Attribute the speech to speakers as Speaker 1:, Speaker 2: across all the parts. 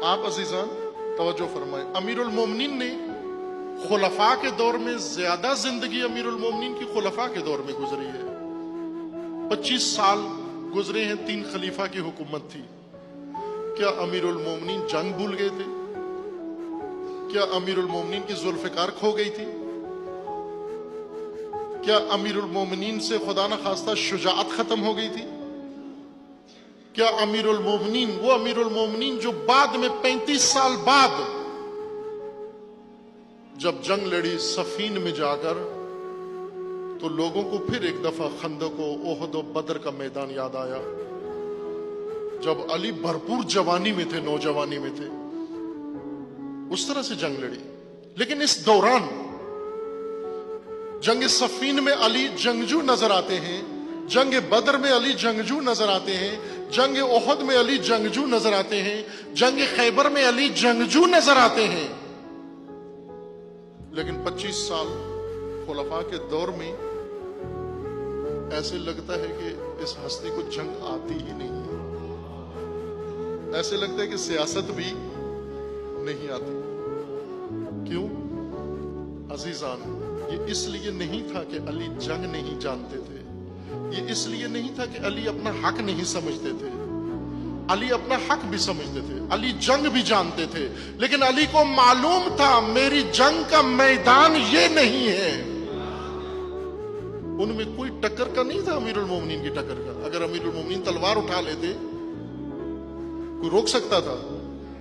Speaker 1: آپ عزیزان توجہ فرمائیں، امیر المومنین نے خلفاء کے دور میں زیادہ زندگی امیر المومنین کی خلفاء کے دور میں گزری ہے۔ 25 سال گزرے ہیں، 3 خلیفہ کی حکومت تھی۔ کیا امیر المومنین جنگ بھول گئے تھے؟ کیا امیر المومنین کی ذوالفقار کھو گئی تھی؟ کیا امیر المومنین سے خدا نخواستہ شجاعت ختم ہو گئی تھی؟ کیا امیر المومنین، وہ امیر المومنین جو بعد میں 35 سال بعد جب جنگ لڑی صفین میں جا کر، تو لوگوں کو پھر ایک دفعہ خندق و احد و بدر کا میدان یاد آیا، جب علی بھرپور جوانی میں تھے، نوجوانی میں تھے، اس طرح سے جنگ لڑی۔ لیکن اس دوران جنگ صفین میں علی جنگجو نظر آتے ہیں، جنگ بدر میں علی جنگجو نظر آتے ہیں، جنگ احد میں علی جنگجو نظر آتے ہیں، جنگ خیبر میں علی جنگجو نظر آتے ہیں۔ لیکن 25 سال خلفاء کے دور میں ایسے لگتا ہے کہ اس ہستی کو جنگ آتی ہی نہیں ہے، ایسے لگتا ہے کہ سیاست بھی نہیں آتی۔ کیوں عزیزان؟ یہ اس لیے نہیں تھا کہ علی جنگ نہیں جانتے تھے، یہ اس لیے نہیں تھا کہ علی اپنا حق نہیں سمجھتے تھے، علی اپنا حق بھی سمجھتے تھے، علی جنگ بھی جانتے تھے، لیکن علی کو معلوم تھا میری جنگ کا میدان یہ نہیں ہے۔ ان میں کوئی ٹکر کا نہیں تھا امیر المومنین کی ٹکر کا۔ اگر امیر المومنین تلوار اٹھا لیتے کوئی روک سکتا تھا،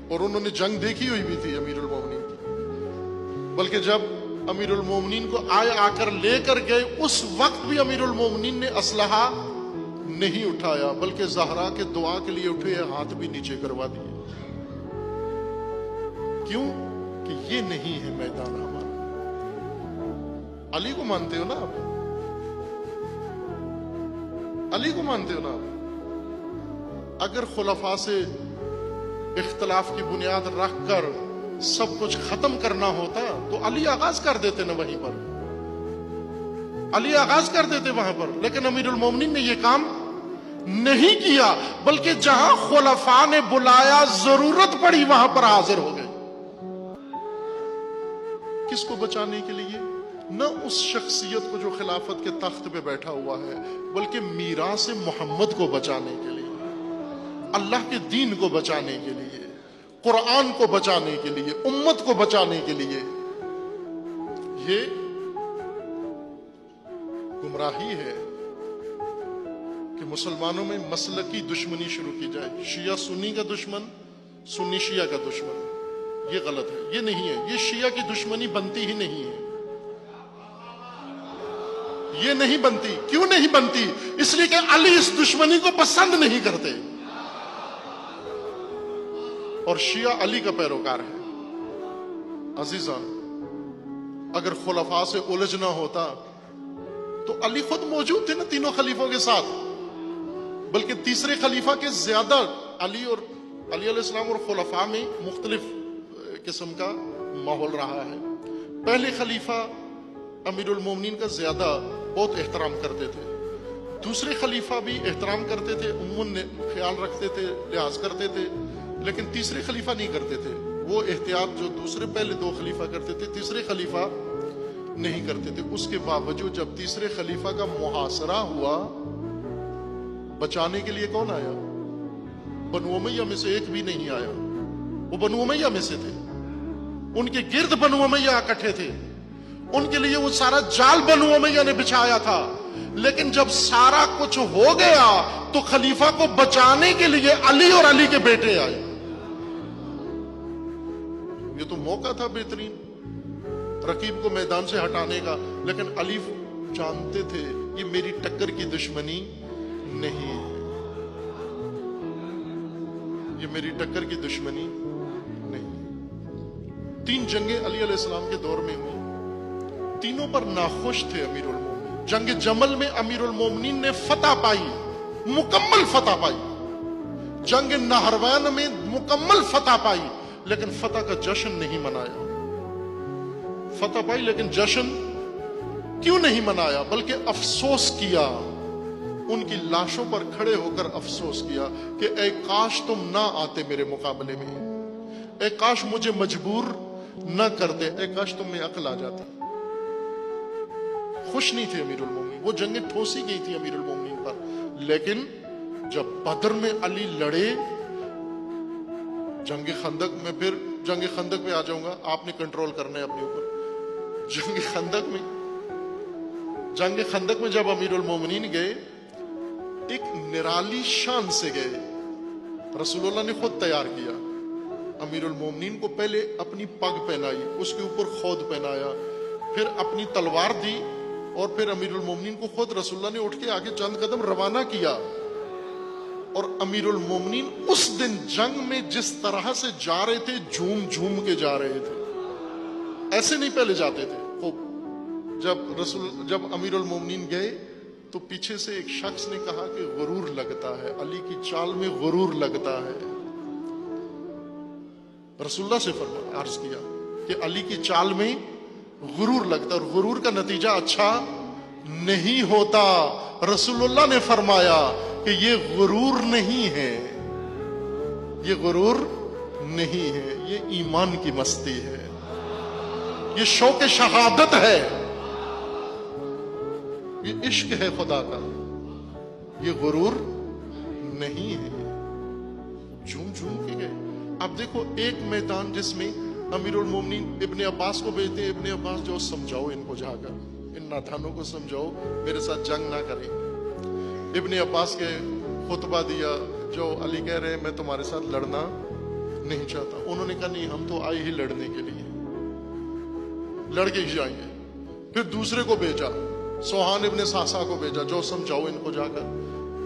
Speaker 1: اور انہوں نے جنگ دیکھی ہوئی بھی تھی امیر المومنین کی۔ بلکہ جب امیر المومنین کو آ کر لے کر گئے، اس وقت بھی امیر المومنین نے اسلحہ نہیں اٹھایا، بلکہ زہرا کے دعا کے لیے اٹھے، ہاتھ بھی نیچے کروا دیے۔ کیوں؟ کہ یہ نہیں ہے میدان ہمارا۔ علی کو مانتے ہو نا آپ؟ علی کو مانتے ہو نا آپ؟ اگر خلفاء سے اختلاف کی بنیاد رکھ کر سب کچھ ختم کرنا ہوتا تو علی آغاز کر دیتے نا وہیں پر، علی آغاز کر دیتے وہاں پر۔ لیکن امیر المومنین نے یہ کام نہیں کیا، بلکہ جہاں خلفاء نے بلایا، ضرورت پڑی، وہاں پر حاضر ہو گئے۔ کس کو بچانے کے لیے؟ نہ اس شخصیت کو جو خلافت کے تخت پہ بیٹھا ہوا ہے، بلکہ میراث محمد کو بچانے کے لیے، اللہ کے دین کو بچانے کے لیے، قرآن کو بچانے کے لیے، امت کو بچانے کے لیے۔ یہ گمراہی ہے کہ مسلمانوں میں مسلکی دشمنی شروع کی جائے، شیعہ سنی کا دشمن، سنی شیعہ کا دشمن۔ یہ غلط ہے، یہ نہیں ہے، یہ شیعہ کی دشمنی بنتی ہی نہیں ہے، یہ نہیں بنتی۔ کیوں نہیں بنتی؟ اس لیے کہ علی اس دشمنی کو پسند نہیں کرتے، اور شیعہ علی کا پیروکار ہے۔ عزیزان، اگر خلفاء سے الجھنا ہوتا تو علی خود موجود تھے نا تینوں خلیفوں کے ساتھ، بلکہ تیسرے خلیفہ کے زیادہ علی علیہ السلام اور خلفاء میں مختلف قسم کا ماحول رہا ہے۔ پہلے خلیفہ امیر المومنین کا زیادہ بہت احترام کرتے تھے، دوسرے خلیفہ بھی احترام کرتے تھے، عموماً خیال رکھتے تھے، لحاظ کرتے تھے، لیکن تیسرے خلیفہ نہیں کرتے تھے۔ وہ احتیاط جو دوسرے پہلے 2 خلیفہ کرتے تھے، تیسرے خلیفہ نہیں کرتے تھے۔ اس کے باوجود جب تیسرے خلیفہ کا محاصرہ ہوا، بچانے کے لیے کون آیا؟ بنو امیہ میں سے ایک بھی نہیں آیا، وہ بنو امیہ میں سے تھے، ان کے گرد بنو امیہ اکٹھے تھے، ان کے لیے وہ سارا جال بنو امیہ نے بچھایا تھا۔ لیکن جب سارا کچھ ہو گیا تو خلیفہ کو بچانے کے لیے علی اور علی کے بیٹے آئے۔ یہ تو موقع تھا بہترین رقیب کو میدان سے ہٹانے کا، لیکن علی جانتے تھے یہ میری ٹکر کی دشمنی نہیں ہے، یہ میری ٹکر کی دشمنی نہیں۔ 3 جنگیں علی علیہ السلام کے دور میں ہوئی، تینوں پر ناخوش تھے امیر المومنین۔ جنگ جمل میں امیر المومنین نے فتح پائی، مکمل فتح پائی۔ جنگ نہروان میں مکمل فتح پائی، لیکن فتح کا جشن نہیں منایا۔ فتح پائی لیکن جشن کیوں نہیں منایا؟ بلکہ افسوس کیا، ان کی لاشوں پر کھڑے ہو کر افسوس کیا کہ اے کاش تم نہ آتے میرے مقابلے میں، اے کاش مجھے مجبور نہ کرتے، اے کاش تم میں عقل آ جاتی۔ خوش نہیں تھے امیر المومنین، وہ جنگیں ٹھوسی گئی تھی امیر المومنین پر، لیکن جب بدر میں علی لڑے، جنگ خندق میں، پھر جنگ خندق میں آ جاؤں گا، آپ نے کنٹرول کرنا ہے اپنے اوپر۔ جنگ خندق میں جب امیر المومنین گئے، ایک نرالی شان سے گئے، رسول اللہ نے خود تیار کیا۔ امیر المومنین کو پہلے اپنی پگ پہنائی، اس کے اوپر خود پہنایا، پھر اپنی تلوار دی، اور پھر امیر المومنین کو خود رسول اللہ نے اٹھ کے آگے چند قدم روانہ کیا۔ اور امیر المومنین اس دن جنگ میں جس طرح سے جا رہے تھے، جھوم جھوم کے جا رہے تھے، ایسے نہیں پہلے جاتے تھے۔ خوب جب امیر المومنین گئے تو پیچھے سے ایک شخص نے کہا کہ غرور لگتا ہے، علی کی چال میں غرور لگتا ہے۔ رسول اللہ سے عرض کیا کہ علی کی چال میں غرور لگتا ہے، اور غرور کا نتیجہ اچھا نہیں ہوتا۔ رسول اللہ نے فرمایا کہ یہ غرور نہیں ہے، یہ غرور نہیں ہے، یہ ایمان کی مستی ہے، یہ شوق شہادت ہے، یہ عشق ہے خدا کا، یہ غرور نہیں ہے۔ جھوم جھوم کے گئے۔ اب دیکھو ایک میدان جس میں امیر المومنین ابن عباس کو بھیجتے، ابن عباس جو سمجھاؤ ان کو، جا کر ان نادانوں کو سمجھاؤ میرے ساتھ جنگ نہ کریں۔ ابن عباس کے خطبہ دیا، جو علی کہہ رہے ہیں میں تمہارے ساتھ لڑنا نہیں چاہتا۔ انہوں نے کہا نہیں، ہم تو آئے ہی لڑنے کے لیے، لڑ کے ہی جائیں گے۔ پھر دوسرے کو بھیجا، سوہان ابن ساسا کو بھیجا، جو سمجھاؤ ان کو جا کر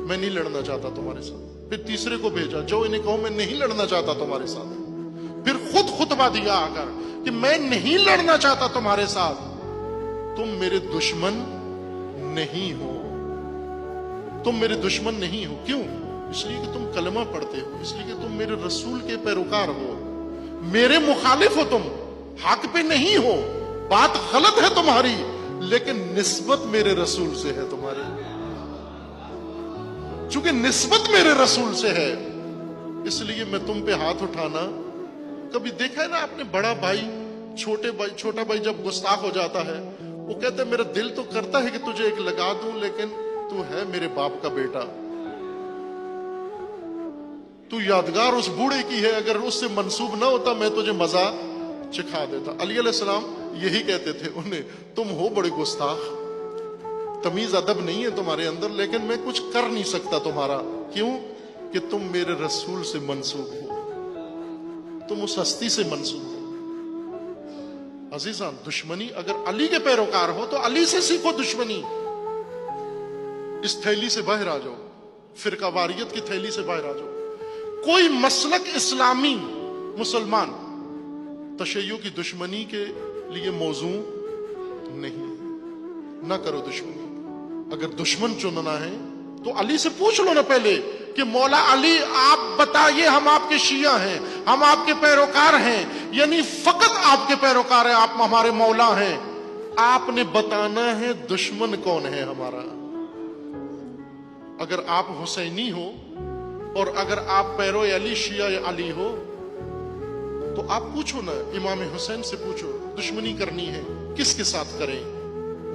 Speaker 1: میں نہیں لڑنا چاہتا تمہارے ساتھ۔ پھر تیسرے کو بھیجا، جو انہیں کہو میں نہیں لڑنا چاہتا تمہارے ساتھ۔ پھر خود خطبہ دیا آ کر کہ میں نہیں لڑنا چاہتا تمہارے ساتھ، تم میرے دشمن نہیں ہو، تم میرے دشمن نہیں ہو۔ کیوں؟ اس لیے کہ تم کلمہ پڑھتے ہو، اس لیے کہ تم میرے رسول کے پیروکار ہو، میرے مخالف ہو، تم حق پہ نہیں ہو، بات غلط ہے تمہاری، لیکن نسبت میرے رسول سے ہے تمہاری۔ چونکہ نسبت میرے رسول سے ہے، اس لیے میں تم پہ ہاتھ اٹھانا۔ کبھی دیکھا ہے نا آپ نے، بڑا بھائی چھوٹا بھائی جب گستاخ ہو جاتا ہے، وہ کہتا ہے میرا دل تو کرتا ہے کہ تجھے ایک لگا دوں، لیکن تو ہے میرے باپ کا بیٹا، تو یادگار اس بوڑھے کی ہے، اگر اس سے منسوب نہ ہوتا میں تجھے مزہ چکھا دیتا۔ علی علیہ السلام یہی کہتے تھے انہیں، تم ہو بڑے گستاخ، تمیز ادب نہیں ہے تمہارے اندر، لیکن میں کچھ کر نہیں سکتا تمہارا۔ کیوں؟ کہ تم میرے رسول سے منسوب ہو، تم اس ہستی سے منسوب ہو۔ عزیزان، دشمنی اگر علی کے پیروکار ہو تو علی سے سیکھو دشمنی۔ اس تھیلی سے باہر آ جاؤ، فرقہ واریت کی تھیلی سے باہر آ جاؤ۔ کوئی مسلک اسلامی مسلمان تشیع کی دشمنی کے لیے موضوع نہیں، نہ کرو دشمنی۔ اگر دشمن چننا ہے تو علی سے پوچھ لو نا پہلے کہ مولا علی آپ بتائیے، ہم آپ کے شیعہ ہیں، ہم آپ کے پیروکار ہیں، یعنی فقط آپ کے پیروکار ہیں، آپ ہمارے مولا ہیں، آپ نے بتانا ہے دشمن کون ہے ہمارا۔ اگر آپ حسینی ہو اور اگر آپ پیرو علی، شیعہ علی ہو، تو آپ پوچھو نا، امام حسین سے پوچھو دشمنی کرنی ہے کس کے ساتھ کریں،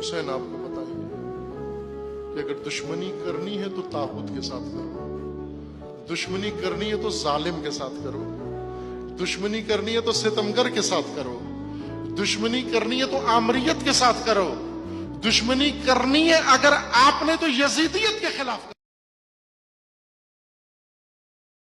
Speaker 1: حسین آپ کو بتائیں گے کہ اگر دشمنی کرنی ہے تو طاغوت کے ساتھ کرو، دشمنی کرنی ہے تو ظالم کے ساتھ کرو، دشمنی کرنی ہے تو ستمگر کے ساتھ کرو، دشمنی کرنی ہے تو آمریت کے ساتھ کرو، دشمنی کرنی ہے اگر آپ نے تو یزیدیت کے خلاف کرو۔